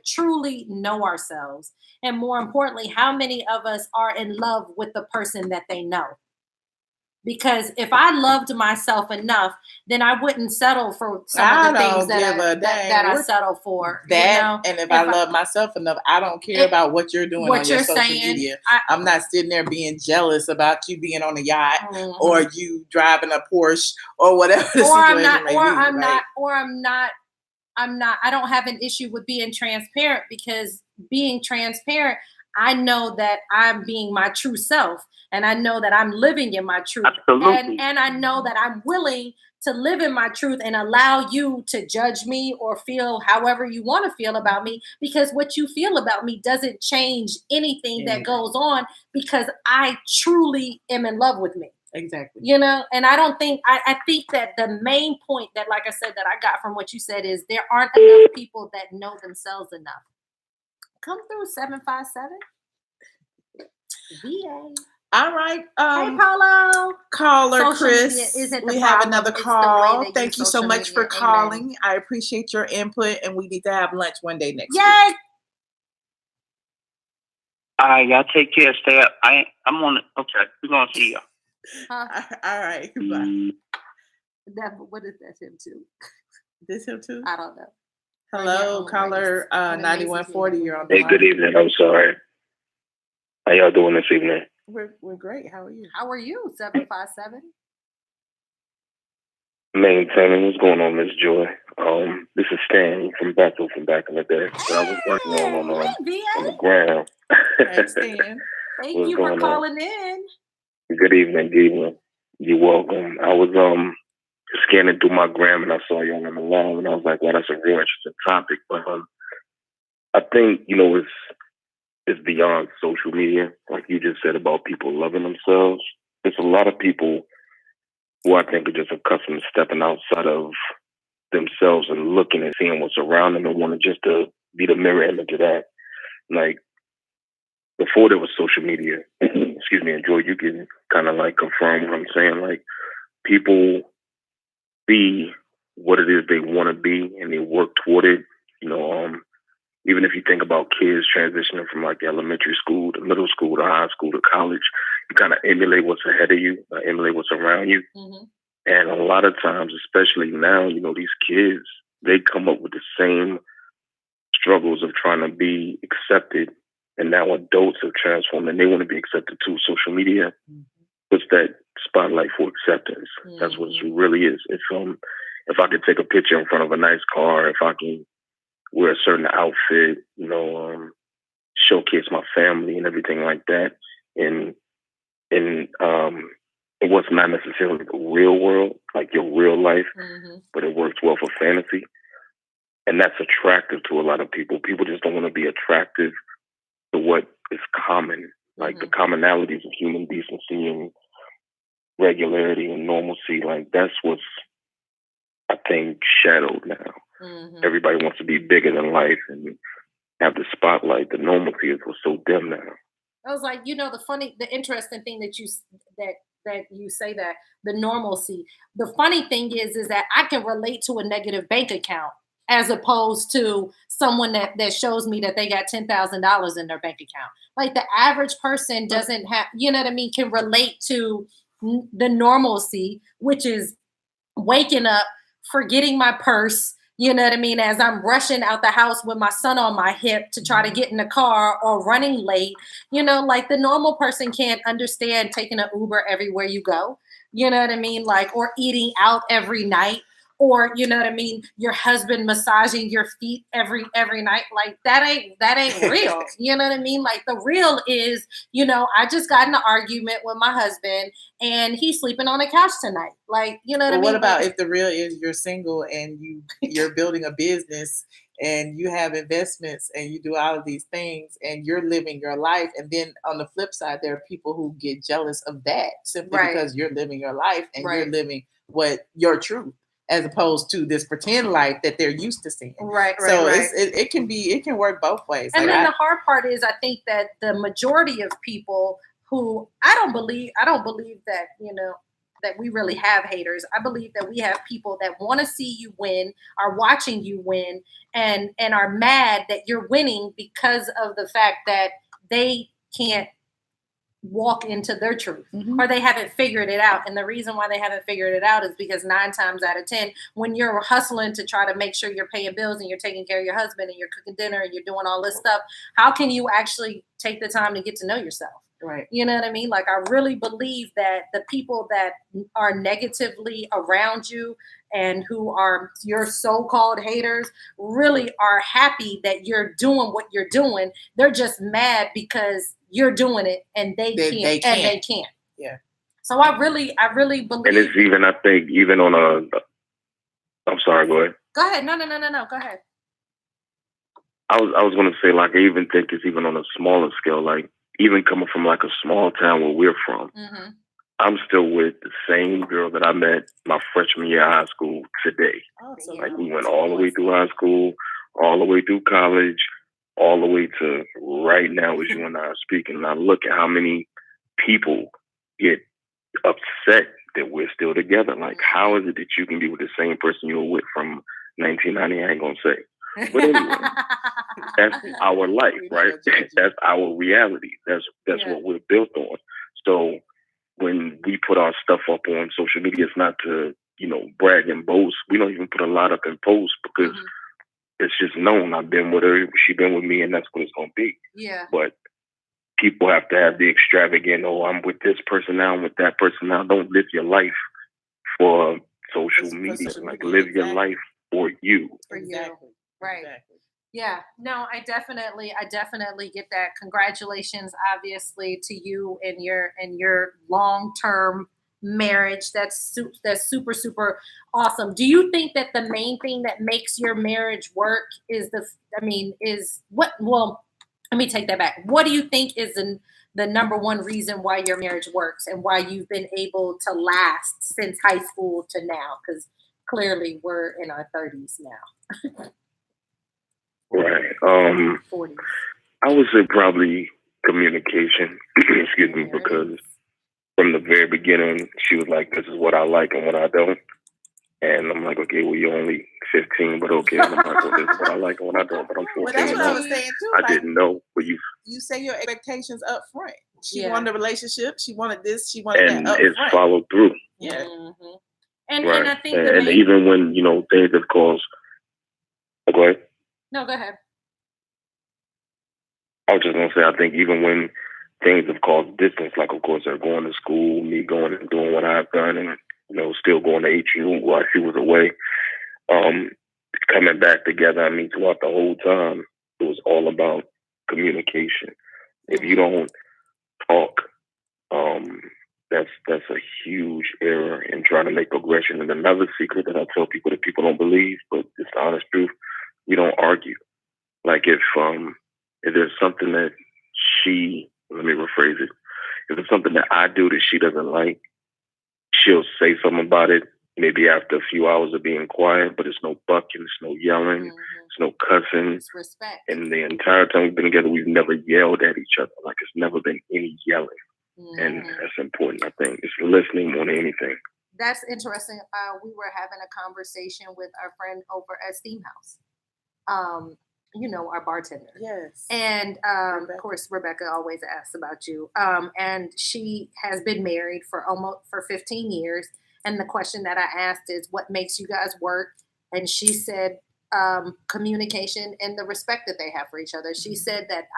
truly know ourselves? And more importantly, how many of us are in love with the person that they know? Because if I loved myself enough, then I wouldn't settle for some of the things that I settle for. And if I love myself enough, I don't care about what you're doing on your social media. I'm not sitting there being jealous about you being on a yacht or you driving a Porsche or whatever the situation may be. I don't have an issue with being transparent, because being transparent, I know that I'm being my true self, and I know that I'm living in my truth. Absolutely. And I know that I'm willing to live in my truth and allow you to judge me or feel however you want to feel about me, because what you feel about me doesn't change anything that goes on, because I truly am in love with me. Exactly. And I don't think, I think that the main point that, like I said, that I got from what you said is there aren't enough people that know themselves enough. Come through 757. VA. All right. Hey, Paulo. Caller Social Chris. We have another call. Thank you so much for calling. Amen. I appreciate your input, and we need to have lunch one day next week. All right, y'all take care. Stay up. I'm on it. Okay, we're gonna see you. All right. Goodbye. What is that him too? This him too? I don't know. Hello, caller 9140. You're on the Hey, line. good evening. I'm sorry. How y'all doing this evening? We're great. How are you? How are you? 757. Maintaining. What's going on, Miss Joy? This is Stan from Bethel from back in the day. But I was working on the ground. Thanks, Stan. Thank you for calling in. Good evening, good evening. You're welcome. I was scanning through my gram and I saw you on the line and I was like, well, that's a real interesting topic. But I think, it's beyond social media, like you just said about people loving themselves. There's a lot of people who I think are just accustomed to stepping outside of themselves and looking and seeing what's around them and wanting just to be the mirror image of that. Like before there was social media, excuse me, and Joy, you can kind of like confirm what I'm saying. Like people be what it is they want to be and they work toward it. Even if you think about kids transitioning from like elementary school to middle school to high school to college, you kind of emulate what's ahead of you, emulate what's around you. Mm-hmm. And a lot of times, especially now, these kids, they come up with the same struggles of trying to be accepted. And now adults have transformed and they want to be accepted too. Social media puts that spotlight for acceptance. Mm-hmm. That's what it really is. If I could take a picture in front of a nice car, if I can wear a certain outfit, showcase my family and everything like that. And it was not necessarily the real world, like your real life, but it works well for fantasy. And that's attractive to a lot of people. People just don't want to be attractive to what is common, like the commonalities of human decency and regularity and normalcy. Like that's what's, I think, shadowed now. Everybody wants to be bigger than life and have the spotlight. The normalcy is what's so dim now. I was like, the interesting thing that you say that the normalcy. The funny thing is that I can relate to a negative bank account as opposed to someone that shows me that they got $10,000 in their bank account. Like the average person doesn't have, can relate to the normalcy, which is waking up, forgetting my purse, as I'm rushing out the house with my son on my hip to try to get in the car or running late, like the normal person can't understand taking an Uber everywhere you go, like, or eating out every night, or, your husband massaging your feet every night. Like that ain't real. Like the real is, I just got in an argument with my husband and he's sleeping on the couch tonight. Like, What about if the real is you're single and you're building a business and you have investments and you do all of these things and you're living your life. And then on the flip side, there are people who get jealous of that simply because you're living your life and you're living your truth, as opposed to this pretend life that they're used to seeing. So it can work both ways. And then the hard part is, I think that the majority of people who I don't believe that, that we really have haters. I believe that we have people that want to see you win, are watching you win, and are mad that you're winning because of the fact that they can't walk into their truth or they haven't figured it out. And the reason why they haven't figured it out is because 9 times out of 10, when you're hustling to try to make sure you're paying bills and you're taking care of your husband and you're cooking dinner and you're doing all this stuff, how can you actually take the time to get to know yourself? Right. You know what I mean? Like, I really believe that the people that are negatively around you and who are your so-called haters really are happy that you're doing what you're doing. They're just mad because you're doing it and they can't. Yeah. So I really believe. And it's even, I think, even on I'm sorry, go ahead. Go ahead. No. Go ahead. I was going to say, like, I even think it's even on a smaller scale, like, even coming from like a small town where we're from, I'm still with the same girl that I met my freshman year of high school today. Awesome. Like we went all the way through high school, all the way through college, all the way to right now as you and I are speaking. And I look at how many people get upset that we're still together. Like, how is it that you can be with the same person you were with from 1990? I ain't gonna say. But anyway, that's our life, right? That's our reality. That's what we're built on. So when we put our stuff up on social media, it's not to, brag and boast. We don't even put a lot up in posts because it's just known. I've been with her, she's been with me, and that's what it's gonna be. Yeah. But people have to have the extravagant, oh, I'm with this person now, I'm with that person now. Don't live your life for social media. Like, live your life for you. For you. Right. Exactly. Yeah. No, I definitely get that. Congratulations, obviously, to you and your long-term marriage. That's super, super awesome. Do you think that the main thing that makes your marriage work is well, let me take that back. What do you think is the number one reason why your marriage works and why you've been able to last since high school to now? Because clearly we're in our 30s now. Right. 40s. I would say probably communication. Excuse me, because from the very beginning, she was like, this is what I like and what I don't. And I'm like, okay, well, you're only 15, but okay. And I'm like, well, this is what I like and what I don't, but I'm 14. Well, that's what I was saying too. I didn't know, but you say your expectations up front. She wanted a relationship. She wanted this. She wanted that up it's front. followed through. Yeah. Mm-hmm. And right. I think and even when, things have caused, go ahead. No, go ahead. I was just going to say, I think even when things have caused distance, like, of course, her going to school, me going and doing what I've done, and, still going to ATLien while she was away, coming back together, throughout the whole time, it was all about communication. If you don't talk, that's a huge error in trying to make progression. And another secret that I tell people that people don't believe, but it's the honest truth, we don't argue. Like if there's something that let me rephrase it. If it's something that I do that she doesn't like, she'll say something about it, maybe after a few hours of being quiet, but it's no bucking, it's no yelling, it's no cussing. It's respect. And the entire time we've been together, we've never yelled at each other. Like, it's never been any yelling. And that's important, I think. It's listening more than anything. That's interesting. We were having a conversation with our friend over at Steam House. Our bartender. Yes. And of course, Rebecca always asks about you. And she has been married for 15 years. And the question that I asked is, what makes you guys work? And she said, communication and the respect that they have for each other. She said that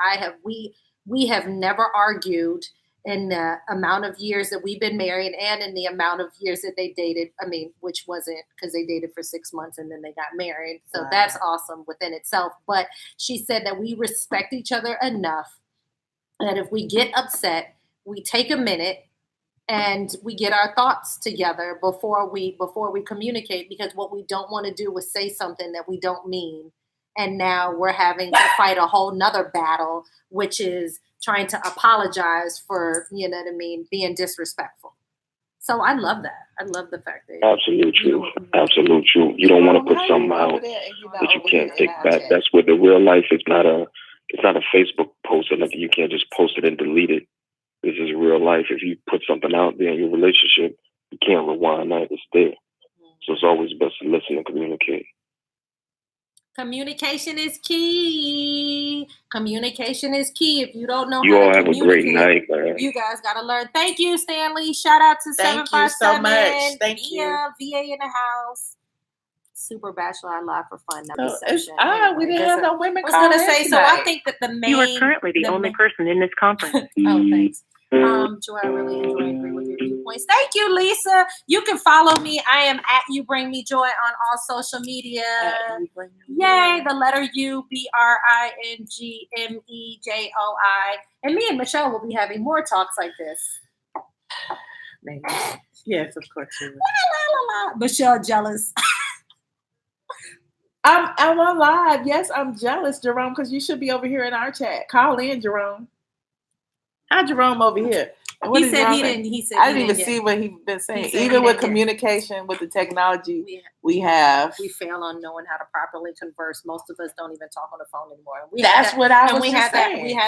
we have never argued in the amount of years that we've been married and in the amount of years that they dated. Which wasn't, because they dated for 6 months and then they got married. So that's awesome within itself. But she said that we respect each other enough that if we get upset, we take a minute and we get our thoughts together before we communicate, because what we don't want to do is say something that we don't mean. And now we're having to fight a whole nother battle, which is trying to apologize for, being disrespectful. So I love that. I love the fact that absolute truth. Absolute truth. You don't want to put something out that you can't take back. That's where the real life is not a Facebook post or nothing. You can't just post it and delete it. This is real life. If you put something out there in your relationship, you can't rewind that. It's there. So it's always best to listen and communicate. Communication is key. Communication is key. If you don't know you how all to have a great night, man. You guys got to learn. Thank you, Stanley. Shout out to 757. Thank you so much. Thank you. VA in the house. Super Bachelor I Live for Fun. We didn't have no women. I was going to say, so I think that the main... You are currently the only person in this conference. Oh, thanks. Joy, I really enjoy agreeing with your viewpoints. Thank you, Lisa. You can follow me. I am at You Bring Me Joy on all social media. Yay, the letter U, BRINGMEJOI. And me and Michelle will be having more talks like this. Maybe. Yes, of course. Michelle jealous. I'm alive. Yes, I'm jealous, Jerome, because you should be over here in our chat. Call in, Jerome. Hi, Jerome over here. He said he didn't. He said I didn't even see what he's been saying. Even with communication, with the technology we have, we fail on knowing how to properly converse. Most of us don't even talk on the phone anymore. We had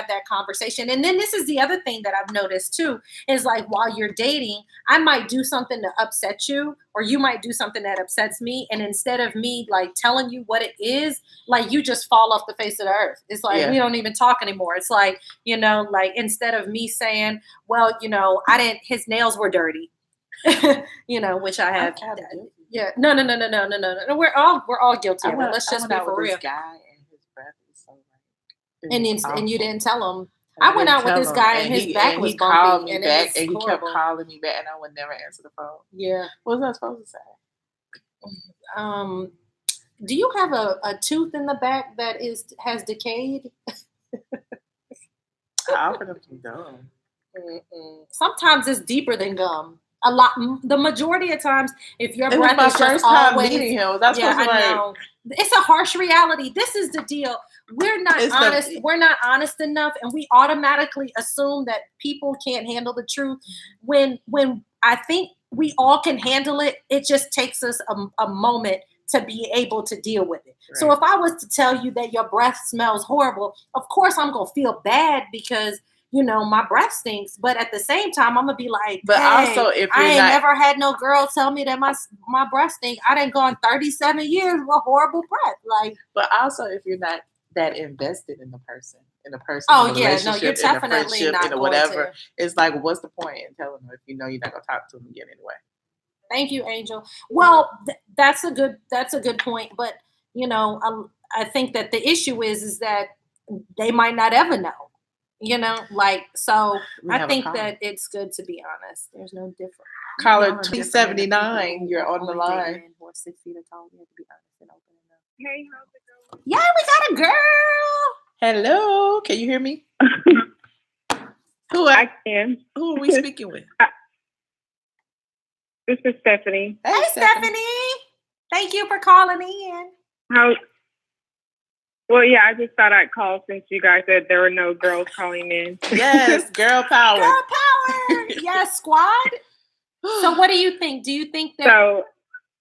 that conversation. And then this is the other thing that I've noticed too, is like while you're dating, I might do something to upset you, or you might do something that upsets me. And instead of me like telling you what it is, like you just fall off the face of the earth. It's like we don't even talk anymore. It's like, like instead of me saying, well, his nails were dirty, which I have. Yeah. No. We're all guilty of it. Let's just be for real. This guy and his breath is so And you didn't tell him. I went out with this guy and his back was bumpy. Called me and back, it was and he horrible. kept calling me back, and I would never answer the phone. Yeah. What was I supposed to say? Do you have a tooth in the back that has decayed? I offered him some gum. Sometimes it's deeper than gum. The majority of times, if your breath was is my just first time always, meeting him. That's I know. It's a harsh reality. This is the deal. We're not honest. We're not honest enough, and we automatically assume that people can't handle the truth. When I think we all can handle it, it just takes us a moment to be able to deal with it. Right. So if I was to tell you that your breath smells horrible, of course I'm gonna feel bad because my breath stinks. But at the same time, I'm gonna be like, but hey, also if I ain't never had no girl tell me that my breath stink. I done gone 37 years with horrible breath. Like, but also if you're not that invested in the person, oh yeah, no, you're definitely not in whatever. It's like, what's the point in telling them if you're not gonna talk to them again anyway? Thank you, Angel. Well, that's a good point. But I think that the issue is that they might not ever know. So I think that it's good to be honest. There's no difference. Caller 279, you're on the line. 6 feet tall. You have to be honest and open enough. Hey, how's it going? Yeah, we got a girl. Hello, can you hear me? I can. Who are we speaking with? This is Stephanie. Hey, Stephanie. Thank you for calling in. Well, yeah, I just thought I'd call since you guys said there were no girls calling in. Yes, girl power. Girl power. Yes, squad. So what do you think? Do you think that... So